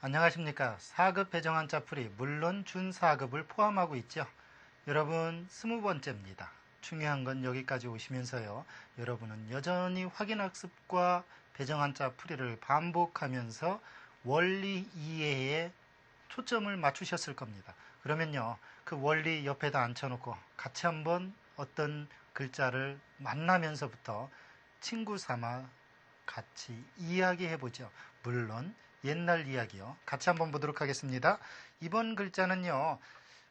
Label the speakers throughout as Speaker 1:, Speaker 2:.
Speaker 1: 안녕하십니까. 4급 배정한자 풀이 물론 준 4급을 포함하고 있죠. 여러분 20번째입니다. 중요한 건 여기까지 오시면서요. 여러분은 여전히 확인학습과 배정한자 풀이를 반복하면서 원리 이해에 초점을 맞추셨을 겁니다. 그러면요. 그 원리 옆에다 앉혀놓고 같이 한번 어떤 글자를 만나면서부터 친구 삼아 같이 이야기해보죠. 물론 옛날 이야기요. 같이 한번 보도록 하겠습니다. 이번 글자는요.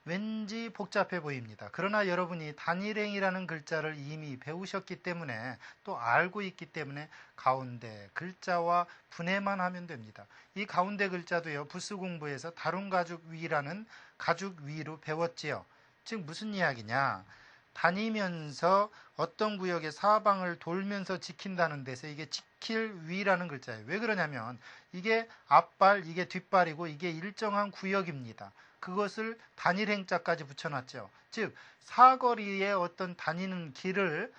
Speaker 1: 왠지 복잡해 보입니다. 그러나 여러분이 단일행이라는 글자를 이미 배우셨기 때문에 또 알고 있기 때문에 가운데 글자와 분해만 하면 됩니다. 이 가운데 글자도요. 부수 공부에서 다룬 가죽 위라는 가죽 위로 배웠지요. 즉 무슨 이야기냐? 다니면서 어떤 구역의 사방을 돌면서 지킨다는 데서 이게 지킬 위라는 글자예요. 왜 그러냐면 이게 앞발, 이게 뒷발이고 이게 일정한 구역입니다. 그것을 단일행자까지 붙여놨죠. 즉 사거리에 어떤 다니는 길을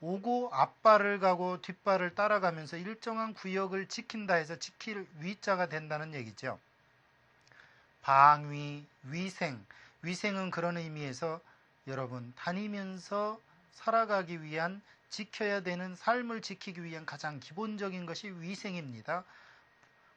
Speaker 1: 오고 앞발을 가고 뒷발을 따라가면서 일정한 구역을 지킨다 해서 지킬 위자가 된다는 얘기죠. 방위, 위생. 위생은 그런 의미에서 여러분 다니면서 살아가기 위한 지켜야 되는 삶을 지키기 위한 가장 기본적인 것이 위생입니다.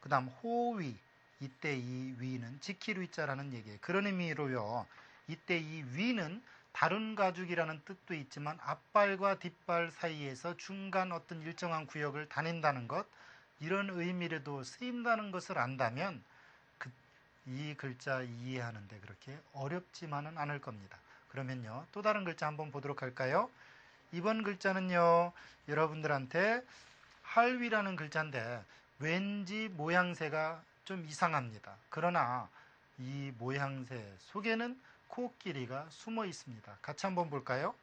Speaker 1: 그 다음 호위. 이때 이 위는 지킬 위자라는 얘기예요. 그런 의미로요. 이때 이 위는 다른 가죽이라는 뜻도 있지만 앞발과 뒷발 사이에서 중간 어떤 일정한 구역을 다닌다는 것, 이런 의미로도 쓰인다는 것을 안다면 이 글자 이해하는데 그렇게 어렵지만은 않을 겁니다. 그러면요. 또 다른 글자 한번 보도록 할까요? 이번 글자는요. 여러분들한테 할위라는 글자인데 왠지 모양새가 좀 이상합니다. 그러나 이 모양새 속에는 코끼리가 숨어 있습니다. 같이 한번 볼까요?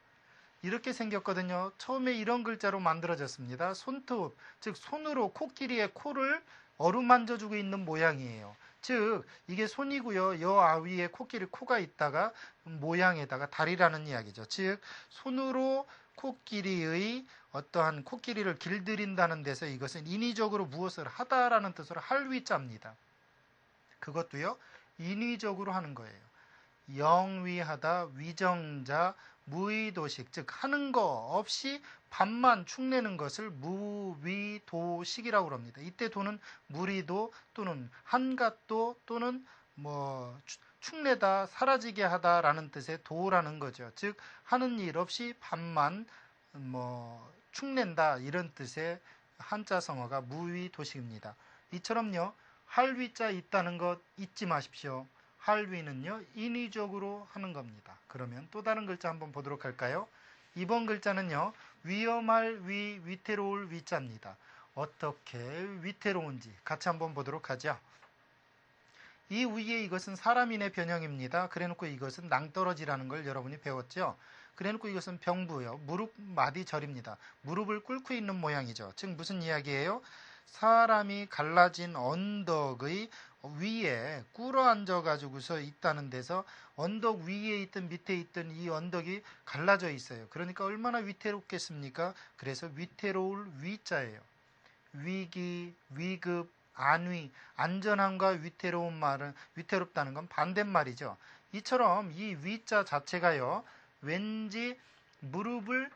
Speaker 1: 이렇게 생겼거든요. 처음에 이런 글자로 만들어졌습니다. 손톱, 즉 손으로 코끼리의 코를 어루만져주고 있는 모양이에요. 즉 이게 손이고요. 여 아위에 코끼리 코가 있다가 모양에다가 다리라는 이야기죠. 즉 손으로 코끼리의 어떠한 코끼리를 길들인다는 데서 이것은 인위적으로 무엇을 하다라는 뜻으로 할위자입니다. 그것도요. 인위적으로 하는 거예요. 영위하다, 위정자, 무위도식, 즉 하는 거 없이 반만 축내는 것을 무위도식이라고 합니다. 이때 도는 무리도 또는 한갓도 또는 축내다, 사라지게 하다라는 뜻의 도라는 거죠. 즉 하는 일 없이 반만 축낸다 이런 뜻의 한자성어가 무위도식입니다. 이처럼요. 할위자 있다는 것 잊지 마십시오. 할위는요 인위적으로 하는 겁니다. 그러면 또 다른 글자 한번 보도록 할까요? 이번 글자는요 위험할 위, 위태로울 위자입니다. 어떻게 위태로운지 같이 한번 보도록 하죠. 이 위에 이것은 사람인의 변형입니다. 그래놓고 이것은 낭떠러지라는 걸 여러분이 배웠죠. 그래놓고 이것은 병부요. 무릎 마디절입니다. 무릎을 꿇고 있는 모양이죠. 즉 무슨 이야기예요? 사람이 갈라진 언덕의 위에 꿇어 앉아 가지고서 있다는 데서 언덕 위에 있든 밑에 있든 이 언덕이 갈라져 있어요. 그러니까 얼마나 위태롭겠습니까? 그래서 위태로울 위자예요. 위기, 위급, 안위, 안전함과 위태로운 말은 위태롭다는 건 반대말이죠. 이처럼 이 위자 자체가요. 왠지 무릎을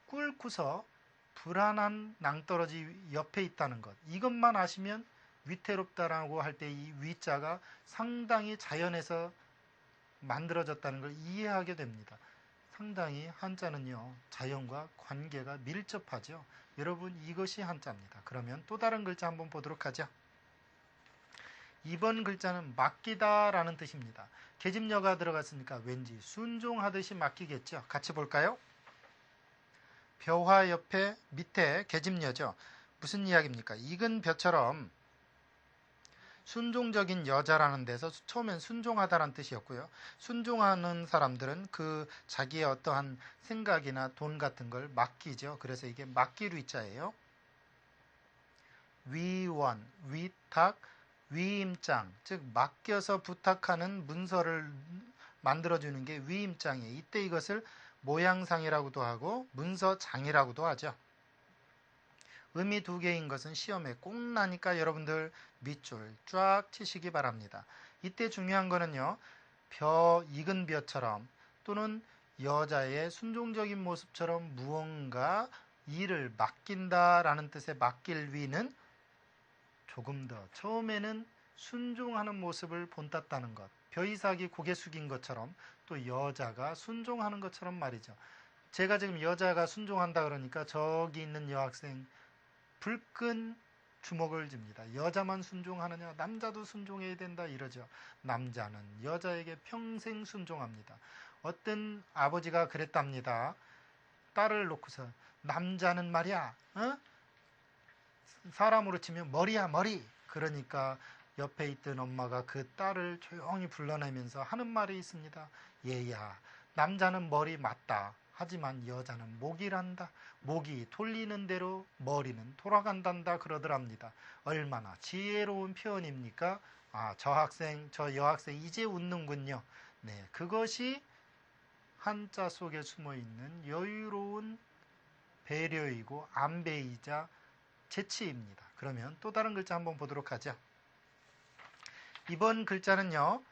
Speaker 1: 꿇고서 불안한 낭떠러지 옆에 있다는 것. 이것만 아시면 위태롭다라고 할 때 이 위자가 상당히 자연에서 만들어졌다는 걸 이해하게 됩니다. 상당히 한자는요. 자연과 관계가 밀접하죠. 여러분 이것이 한자입니다. 그러면 또 다른 글자 한번 보도록 하죠. 이번 글자는 맡기다 라는 뜻입니다. 계집녀가 들어갔으니까 왠지 순종하듯이 맡기겠죠. 같이 볼까요? 벼화 옆에 밑에 계집녀죠. 무슨 이야기입니까? 익은 벼처럼 순종적인 여자라는 데서 처음엔 순종하다라는 뜻이었고요. 순종하는 사람들은 그 자기의 어떠한 생각이나 돈 같은 걸 맡기죠. 그래서 이게 맡기로 있자예요. 위원, 위탁, 위임장, 즉 맡겨서 부탁하는 문서를 만들어주는 게 위임장이에요. 이때 이것을 모양상이라고도 하고 문서장이라고도 하죠. 의미 두 개인 것은 시험에 꼭 나니까 여러분들 밑줄 쫙 치시기 바랍니다. 이때 중요한 거는요. 익은 벼처럼 또는 여자의 순종적인 모습처럼 무언가 일을 맡긴다라는 뜻의 맡길 위는 조금 더 처음에는 순종하는 모습을 본땄다는 것. 벼이삭이 고개 숙인 것처럼 또 여자가 순종하는 것처럼 말이죠. 제가 지금 여자가 순종한다 그러니까 저기 있는 여학생 불끈 주목을 줍니다. 여자만 순종하느냐? 남자도 순종해야 된다 이러죠. 남자는 여자에게 평생 순종합니다. 어떤 아버지가 그랬답니다. 딸을 놓고서 남자는 말이야, 사람으로 치면 머리야 머리. 그러니까 옆에 있던 엄마가 그 딸을 조용히 불러내면서 하는 말이 있습니다. 얘야, 남자는 머리 맞다. 하지만 여자는 목이란다. 목이 돌리는 대로 머리는 돌아간단다 그러더랍니다. 얼마나 지혜로운 표현입니까? 저 학생, 저 여학생 이제 웃는군요. 네, 그것이 한자 속에 숨어있는 여유로운 배려이고 안배이자 재치입니다. 그러면 또 다른 글자 한번 보도록 하죠. 이번 글자는요.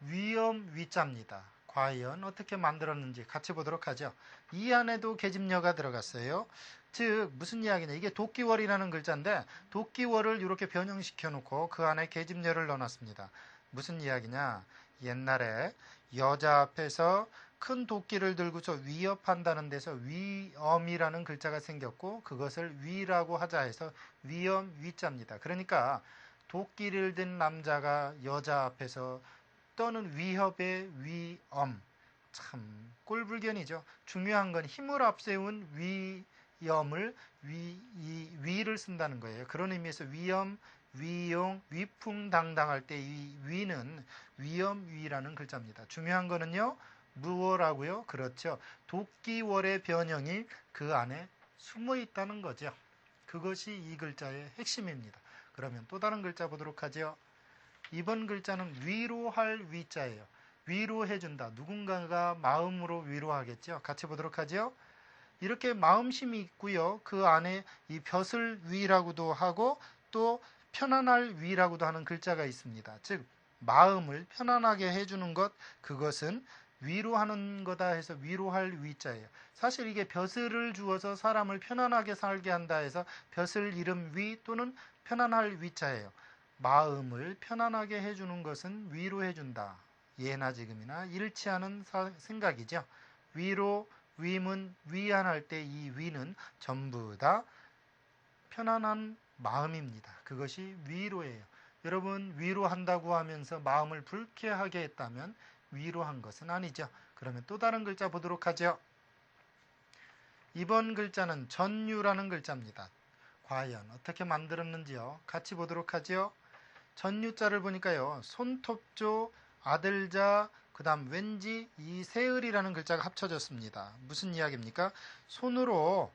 Speaker 1: 위엄 위자입니다. 과연 어떻게 만들었는지 같이 보도록 하죠. 이 안에도 계집녀가 들어갔어요. 즉 무슨 이야기냐. 이게 도끼월이라는 글자인데 도끼월을 이렇게 변형시켜 놓고 그 안에 계집녀를 넣어놨습니다. 무슨 이야기냐. 옛날에 여자 앞에서 큰 도끼를 들고서 위협한다는 데서 위엄이라는 글자가 생겼고 그것을 위라고 하자 해서 위엄 위자입니다. 그러니까 도끼를 든 남자가 여자 앞에서 떠는 위협의 위엄. 참 꼴불견이죠. 중요한 건 힘을 앞세운 위엄을 위를 쓴다는 거예요. 그런 의미에서 위엄, 위용, 위풍당당할 때 이 위는 위엄위라는 글자입니다. 중요한 거는요. 무엇라고요? 그렇죠. 도끼월의 변형이 그 안에 숨어 있다는 거죠. 그것이 이 글자의 핵심입니다. 그러면 또 다른 글자 보도록 하죠. 이번 글자는 위로할 위자예요. 위로해준다. 누군가가 마음으로 위로하겠죠. 같이 보도록 하죠. 이렇게 마음심이 있고요. 그 안에 이 벼슬 위라고도 하고 또 편안할 위라고도 하는 글자가 있습니다. 즉 마음을 편안하게 해주는 것, 그것은 위로하는 거다 해서 위로할 위자예요. 사실 이게 벼슬을 주어서 사람을 편안하게 살게 한다 해서 벼슬 이름 위 또는 편안할 위자예요. 마음을 편안하게 해주는 것은 위로해준다. 예나 지금이나 일치하는 생각이죠. 위로, 위문, 위안할 때 이 위는 전부 다 편안한 마음입니다. 그것이 위로예요. 여러분 위로한다고 하면서 마음을 불쾌하게 했다면 위로한 것은 아니죠. 그러면 또 다른 글자 보도록 하죠. 이번 글자는 전유라는 글자입니다. 과연 어떻게 만들었는지요? 같이 보도록 하죠. 전유자를 보니까요. 손톱조, 아들자, 그 다음 왠지 이 세을이라는 글자가 합쳐졌습니다. 무슨 이야기입니까? 손으로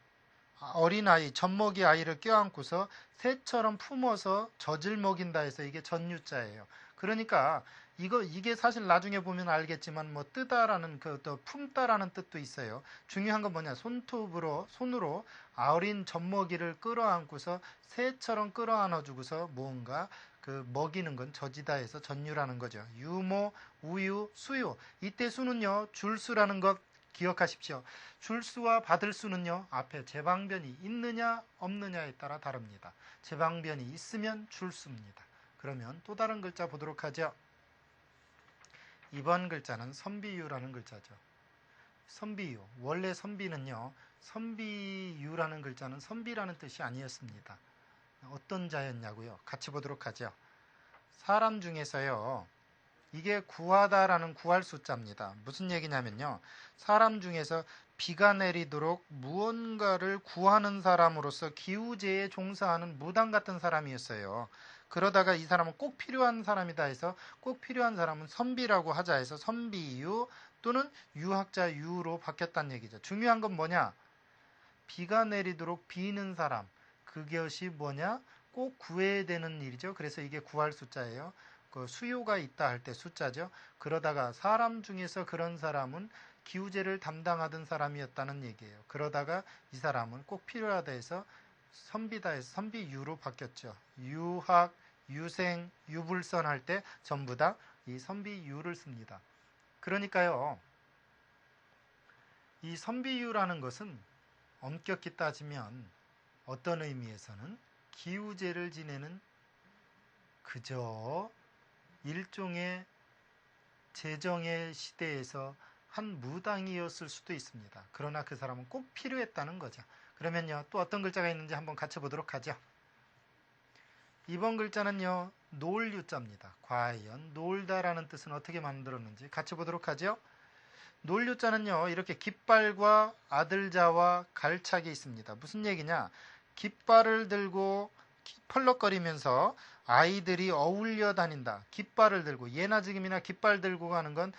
Speaker 1: 어린아이, 젖먹이 아이를 껴안고서 새처럼 품어서 젖을 먹인다 해서 이게 전유자예요. 그러니까 이게 사실 나중에 보면 알겠지만 뭐 뜨다라는 또 품다라는 뜻도 있어요. 중요한 건 뭐냐? 손으로 어린 젖먹이를 끌어안고서 새처럼 끌어안아 주고서 무언가 그 먹이는 건 젖이다 해서 전유라는 거죠. 유모, 우유, 수유. 이때 수는요. 줄수라는 것 기억하십시오. 줄수와 받을 수는요. 앞에 제방변이 있느냐 없느냐에 따라 다릅니다. 제방변이 있으면 줄수입니다. 그러면 또 다른 글자 보도록 하죠. 이번 글자는 선비유라는 글자죠. 선비유. 원래 선비는요. 선비유라는 글자는 선비라는 뜻이 아니었습니다. 어떤 자였냐고요? 같이 보도록 하죠. 사람 중에서요. 이게 구하다라는 구할 숫자입니다. 무슨 얘기냐면요. 사람 중에서 비가 내리도록 무언가를 구하는 사람으로서 기우제에 종사하는 무당 같은 사람이었어요. 그러다가 이 사람은 꼭 필요한 사람이다 해서 꼭 필요한 사람은 선비라고 하자 해서 선비유 또는 유학자 유로 바뀌었다는 얘기죠. 중요한 건 뭐냐? 비가 내리도록 비는 사람. 그것이 뭐냐? 꼭 구해야 되는 일이죠. 그래서 이게 구할 숫자예요. 그 수요가 있다 할 때 숫자죠. 그러다가 사람 중에서 그런 사람은 기우제를 담당하던 사람이었다는 얘기예요. 그러다가 이 사람은 꼭 필요하다 해서 선비다에서 선비유로 바뀌었죠. 유학, 유생, 유불선 할 때 전부 다 이 선비유를 씁니다. 그러니까요, 이 선비유라는 것은 엄격히 따지면 어떤 의미에서는 기우제를 지내는 그저 일종의 재정의 시대에서 한 무당이었을 수도 있습니다. 그러나 그 사람은 꼭 필요했다는 거죠. 그러면요, 또 어떤 글자가 있는지 한번 같이 보도록 하죠. 이번 글자는요, 놀유자입니다. 과연 놀다라는 뜻은 어떻게 만들었는지 같이 보도록 하죠. 놀유자는요, 이렇게 깃발과 아들자와 갈착이 있습니다. 무슨 얘기냐? 깃발을 들고 펄럭거리면서 아이들이 어울려 다닌다. 깃발을 들고, 예나 지금이나 깃발 들고 가는 건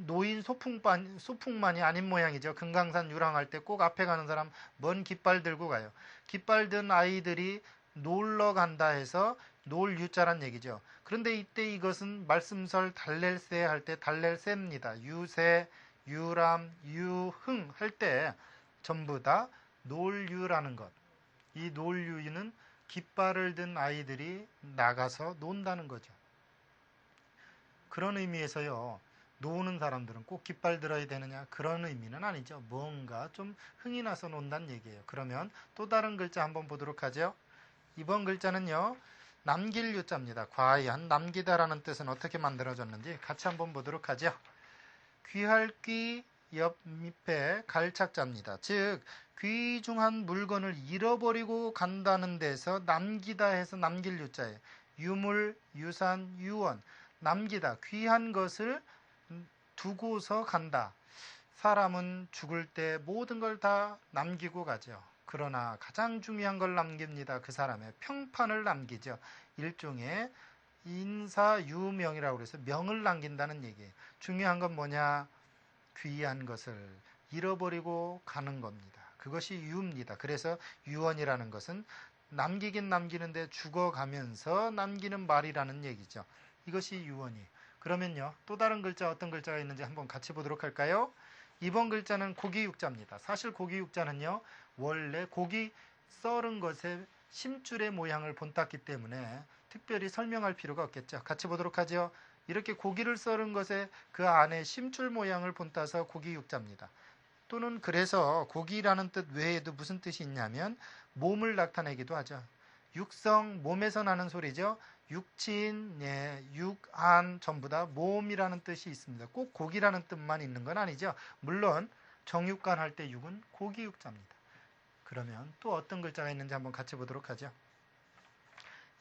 Speaker 1: 노인 소풍만이 아닌 모양이죠. 금강산 유랑할 때 꼭 앞에 가는 사람 먼 깃발 들고 가요. 깃발 든 아이들이 놀러 간다 해서 놀유자란 얘기죠. 그런데 이때 이것은 말씀설 달랠새 할 때 달랠새입니다. 유새, 유람, 유흥 할 때 전부 다 놀유라는 것. 이 놀유는 깃발을 든 아이들이 나가서 논다는 거죠. 그런 의미에서요, 노는 사람들은 꼭 깃발 들어야 되느냐, 그런 의미는 아니죠. 뭔가 좀 흥이 나서 논다는 얘기예요. 그러면 또 다른 글자 한번 보도록 하죠. 이번 글자는요, 남길 유자입니다. 과연 남기다라는 뜻은 어떻게 만들어졌는지 같이 한번 보도록 하죠. 귀할 귀 옆 밑에 갈착자입니다. 즉 귀중한 물건을 잃어버리고 간다는 데서 남기다 해서 남길 유자예요. 유물, 유산, 유언. 남기다, 귀한 것을 두고서 간다. 사람은 죽을 때 모든 걸 다 남기고 가죠. 그러나 가장 중요한 걸 남깁니다. 그 사람의 평판을 남기죠. 일종의 인사유명이라고 해서 명을 남긴다는 얘기예요. 중요한 건 뭐냐? 귀한 것을 잃어버리고 가는 겁니다. 그것이 유입니다. 그래서 유언이라는 것은 남기긴 남기는데 죽어가면서 남기는 말이라는 얘기죠. 이것이 유언이에요. 그러면요, 또 다른 글자 어떤 글자가 있는지 한번 같이 보도록 할까요? 이번 글자는 고기육자입니다. 사실 고기육자는요, 원래 고기 썰은 것에 심줄의 모양을 본땄기 때문에 특별히 설명할 필요가 없겠죠. 같이 보도록 하죠. 이렇게 고기를 썰은 것에 그 안에 심줄 모양을 본따서 고기육자입니다. 또는 그래서 고기라는 뜻 외에도 무슨 뜻이 있냐면 몸을 나타내기도 하죠. 육성, 몸에서 나는 소리죠. 육친, 육안 전부 다 몸이라는 뜻이 있습니다. 꼭 고기라는 뜻만 있는 건 아니죠. 물론 정육간 할 때 육은 고기육자입니다. 그러면 또 어떤 글자가 있는지 한번 같이 보도록 하죠.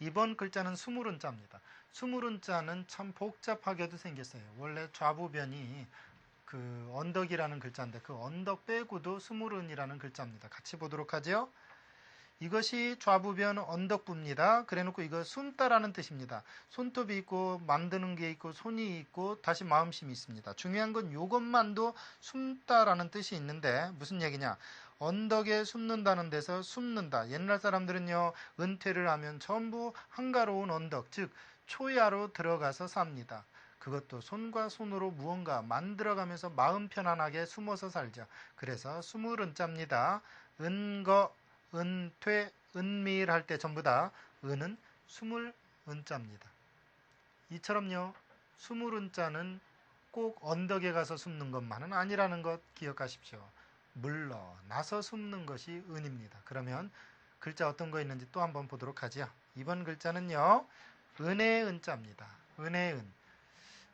Speaker 1: 이번 글자는 수물은자입니다. 수물은자는 참 복잡하게도 생겼어요. 원래 좌부변이 그 언덕이라는 글자인데 그 언덕 빼고도 수물은이라는 글자입니다. 같이 보도록 하죠. 이것이 좌부변 언덕부입니다. 그래놓고 이거 숨다라는 뜻입니다. 손톱이 있고 만드는 게 있고 손이 있고 다시 마음심이 있습니다. 중요한 건 이것만도 숨다라는 뜻이 있는데 무슨 얘기냐? 언덕에 숨는다는 데서 숨는다. 옛날 사람들은요, 은퇴를 하면 전부 한가로운 언덕, 즉 초야로 들어가서 삽니다. 그것도 손과 손으로 무언가 만들어가면서 마음 편안하게 숨어서 살죠. 그래서 수물은자입니다. 은거, 은퇴, 은밀 할 때 전부 다 은은 수물 은자입니다. 이처럼요, 수물 은자는 꼭 언덕에 가서 숨는 것만은 아니라는 것 기억하십시오. 물러나서 숨는 것이 은입니다. 그러면 글자 어떤 거 있는지 또 한번 보도록 하죠. 이번 글자는요, 은의 은자입니다. 은의 은.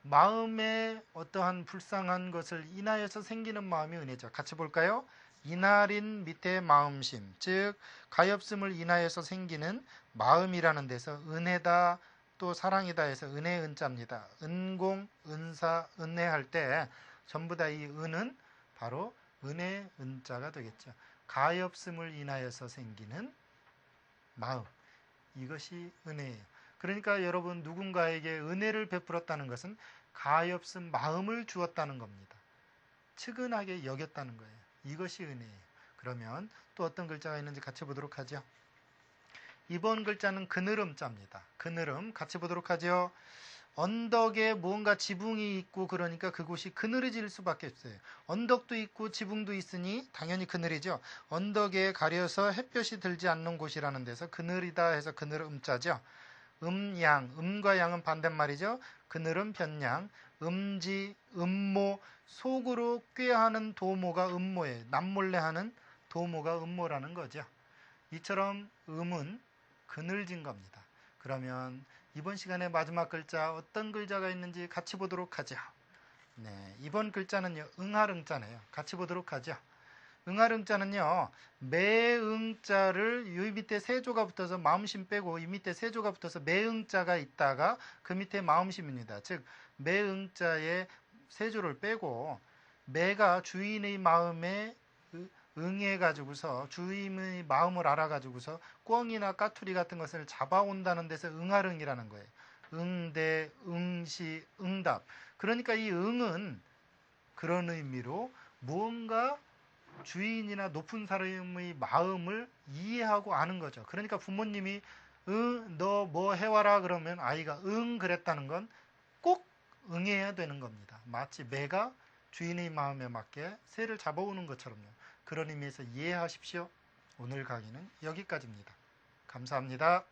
Speaker 1: 마음에 어떠한 불쌍한 것을 인하여서 생기는 마음이 은혜죠. 같이 볼까요? 이날인 밑에 마음심, 즉 가엾음을 인하여서 생기는 마음이라는 데서 은혜다 또 사랑이다 해서 은혜 은자입니다. 은공, 은사, 은혜할 때 전부 다 이 은은 바로 은혜 은자가 되겠죠. 가엾음을 인하여서 생기는 마음, 이것이 은혜예요. 그러니까 여러분, 누군가에게 은혜를 베풀었다는 것은 가엾은 마음을 주었다는 겁니다. 측은하게 여겼다는 거예요. 이것이 은혜예요. 그러면 또 어떤 글자가 있는지 같이 보도록 하죠. 이번 글자는 그늘음자입니다. 그늘음 같이 보도록 하죠. 언덕에 무언가 지붕이 있고 그러니까 그곳이 그늘해질 수밖에 없어요. 언덕도 있고 지붕도 있으니 당연히 그늘이죠. 언덕에 가려서 햇볕이 들지 않는 곳이라는 데서 그늘이다 해서 그늘 음자죠. 음양, 음과 양은 반대말이죠. 그늘은 변양, 음지, 음모, 속으로 꾀하는 도모가 음모예요. 남몰래 하는 도모가 음모라는 거죠. 이처럼 음은 그늘진 겁니다. 그러면 이번 시간에 마지막 글자 어떤 글자가 있는지 같이 보도록 하죠. 네, 이번 글자는요, 응할응자네요. 같이 보도록 하죠. 응할응자는요, 매응자를 이 밑에 세조가 붙어서 마음심 빼고 이 밑에 세조가 붙어서 매응자가 있다가 그 밑에 마음심입니다. 즉 매응자에 세조를 빼고 매가 주인의 마음에 응해가지고서 주인의 마음을 알아가지고서 꿩이나 까투리 같은 것을 잡아온다는 데서 응할응이라는 거예요. 응대, 응시, 응답. 그러니까 이 응은 그런 의미로 무언가 주인이나 높은 사람의 마음을 이해하고 아는 거죠. 그러니까 부모님이 너 뭐 해와라 그러면 아이가 그랬다는 건 꼭 응해야 되는 겁니다. 마치 매가 주인의 마음에 맞게 새를 잡아오는 것처럼요. 그런 의미에서 이해하십시오. 오늘 강의는 여기까지입니다. 감사합니다.